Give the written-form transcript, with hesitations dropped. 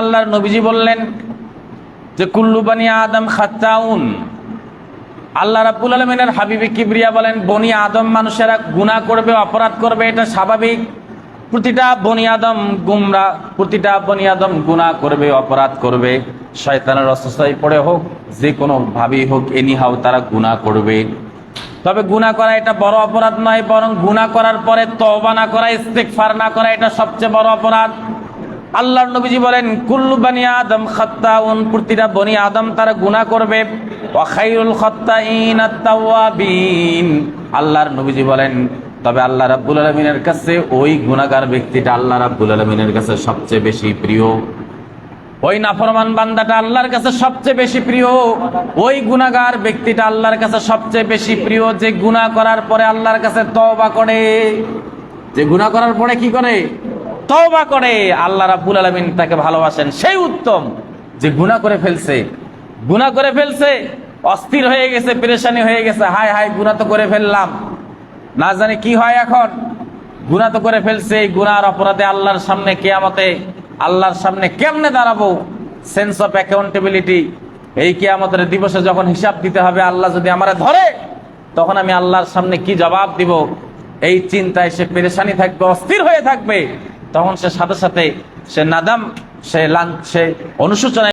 আল্লাহর নবীজি বললেন যে কুল্লু বানি আদম খাত্তাউন। আল্লাহ রাব্বুল আলামিনের হাবিবে কিবরিয়া বলেন বনি আদম মানুষেরা গুনাহ করবে, অপরাধ করবে, এটা স্বাভাবিক। প্রতিটা বনি আদম গুমরা, প্রতিটা বনি আদম গুনাহ করবে, অপরাধ করবে। শয়তানের ওয়াসওয়াসায় পড়ে হোক, যে কোনো ভাবেই হোক, এনিহাও তারা গুনাহ করবে। তবে গুনাহ করা এটা বড় অপরাধ নয়, বরং গুনাহ করার পরে তওবা না করা, ইস্তিগফার না করা, এটা সবচেয়ে বড় অপরাধ। আল্লাহর নবীজি বলেন কুল্লু বানি আদম খাত্তাউন, প্রতিটা বনি আদম তারা গুনাহ করবে। ওয়া খায়রুল খাত্তাইন আত-তাওয়াবিন। আল্লাহর নবীজি বলেন তবে আল্লাহ রাব্বুল আলামিনের কাছে ওই গুনাহগার ব্যক্তিটা আল্লাহ রাব্বুল আলামিনের কাছে সবচেয়ে বেশি প্রিয়। ওই নাফরমান বান্দাটা আল্লাহর কাছে সবচেয়ে বেশি প্রিয়। ওই গুনাহগার ব্যক্তিটা আল্লাহর কাছে সবচেয়ে বেশি প্রিয় যে গুনাহ করার পরে আল্লাহর কাছে তওবা করে। যে গুনাহ করার পরে কি করে? তওবা করে। আল্লাহ রাব্বুল আলামিন তাকে ভালোবাসেন। সেই উত্তম যে গুনাহ করে ফেলছে, গুনাহ করে ফেলছে, অস্থির হয়ে গেছে, পেরেশানি হয়ে গেছে, হায় হায় গুনাহ তো করে ফেললাম, না জানি কি হয় এখন। গুনাহ তো করে ফেলছে, এই গুনাহর অপরাধে আল্লাহর সামনে কিয়ামতে আল্লাহর সামনে কেমনে দাঁড়াবো? সেন্স অফ অ্যাকাউন্টেবিলিটি, এই কিয়ামতের দিবসে যখন হিসাব দিতে হবে, আল্লাহ যদি আমারে ধরে তখন আমি আল্লাহর সামনে কি জবাব দিব? এই চিন্তায় সে পেরেশানি থাকবে, অস্থির হয়ে থাকবে। তখন সে সাথে সাথে সে নাদাম, সে অনুশোচনায়